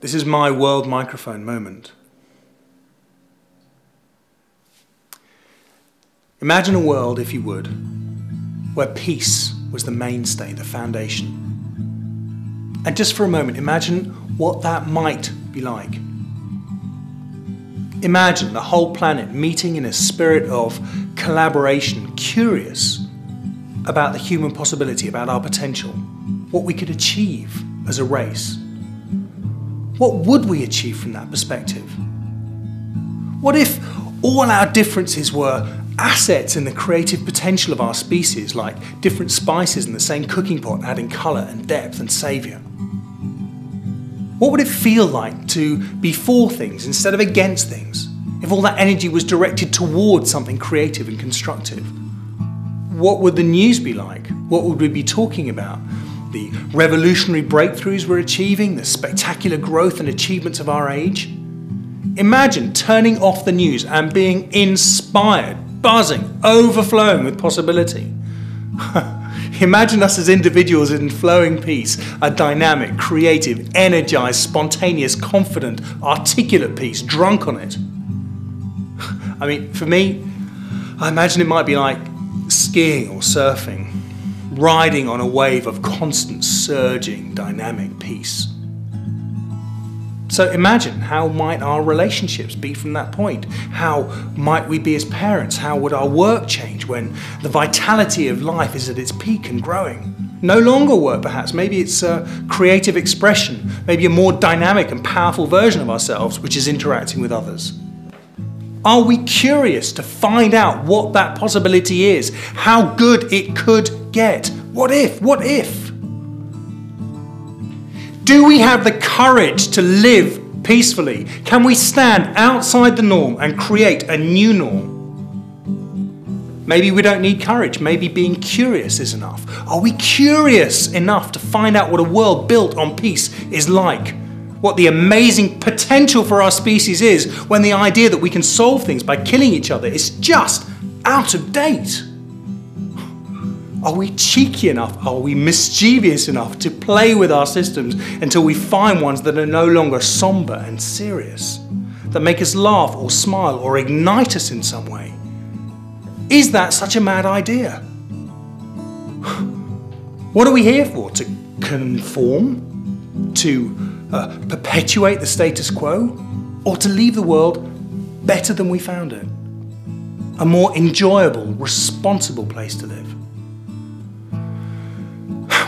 This is my world microphone moment. Imagine a world, if you would, where peace was the mainstay, the foundation. And just for a moment, imagine what that might be like. Imagine the whole planet meeting in a spirit of collaboration, curious about the human possibility, about our potential, what we could achieve as a race. What would we achieve from that perspective? What if all our differences were assets in the creative potential of our species, like different spices in the same cooking pot, adding colour and depth and saviour? What would it feel like to be for things instead of against things, if all that energy was directed towards something creative and constructive? What would the news be like? What would we be talking about? The revolutionary breakthroughs we're achieving, the spectacular growth and achievements of our age? Imagine turning off the news and being inspired, buzzing, overflowing with possibility. Imagine us as individuals in flowing peace, a dynamic, creative, energized, spontaneous, confident, articulate peace, drunk on it. I mean, for me, I imagine it might be like skiing or surfing, riding on a wave of constant, surging, dynamic peace. So imagine, how might our relationships be from that point? How might we be as parents? How would our work change when the vitality of life is at its peak and growing? No longer work, perhaps. Maybe it's a creative expression, maybe a more dynamic and powerful version of ourselves, which is interacting with others. Are we curious to find out what that possibility is? How good it could get? What if? What if? Do we have the courage to live peacefully? Can we stand outside the norm and create a new norm? Maybe we don't need courage. Maybe being curious is enough. Are we curious enough to find out what a world built on peace is like? What the amazing potential for our species is when the idea that we can solve things by killing each other is just out of date? Are we cheeky enough? Are we mischievous enough to play with our systems until we find ones that are no longer somber and serious, that make us laugh or smile or ignite us in some way? Is that such a mad idea? What are we here for? To conform? To perpetuate the status quo? Or to leave the world better than we found it? A more enjoyable, responsible place to live?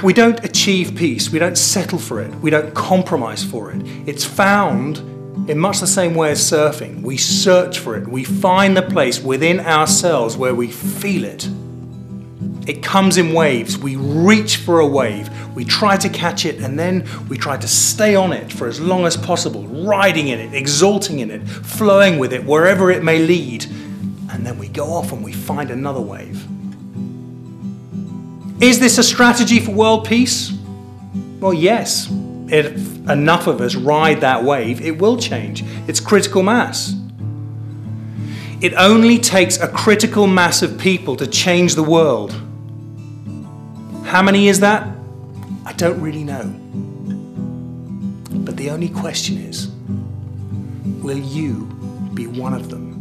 We don't achieve peace, we don't settle for it, we don't compromise for it. It's found in much the same way as surfing. We search for it, we find the place within ourselves where we feel it. It comes in waves, we reach for a wave, we try to catch it, and then we try to stay on it for as long as possible, riding in it, exulting in it, flowing with it, wherever it may lead. And then we go off and we find another wave. Is this a strategy for world peace? Well, yes. If enough of us ride that wave, it will change. It's critical mass. It only takes a critical mass of people to change the world. How many is that? I don't really know. But the only question is, will you be one of them?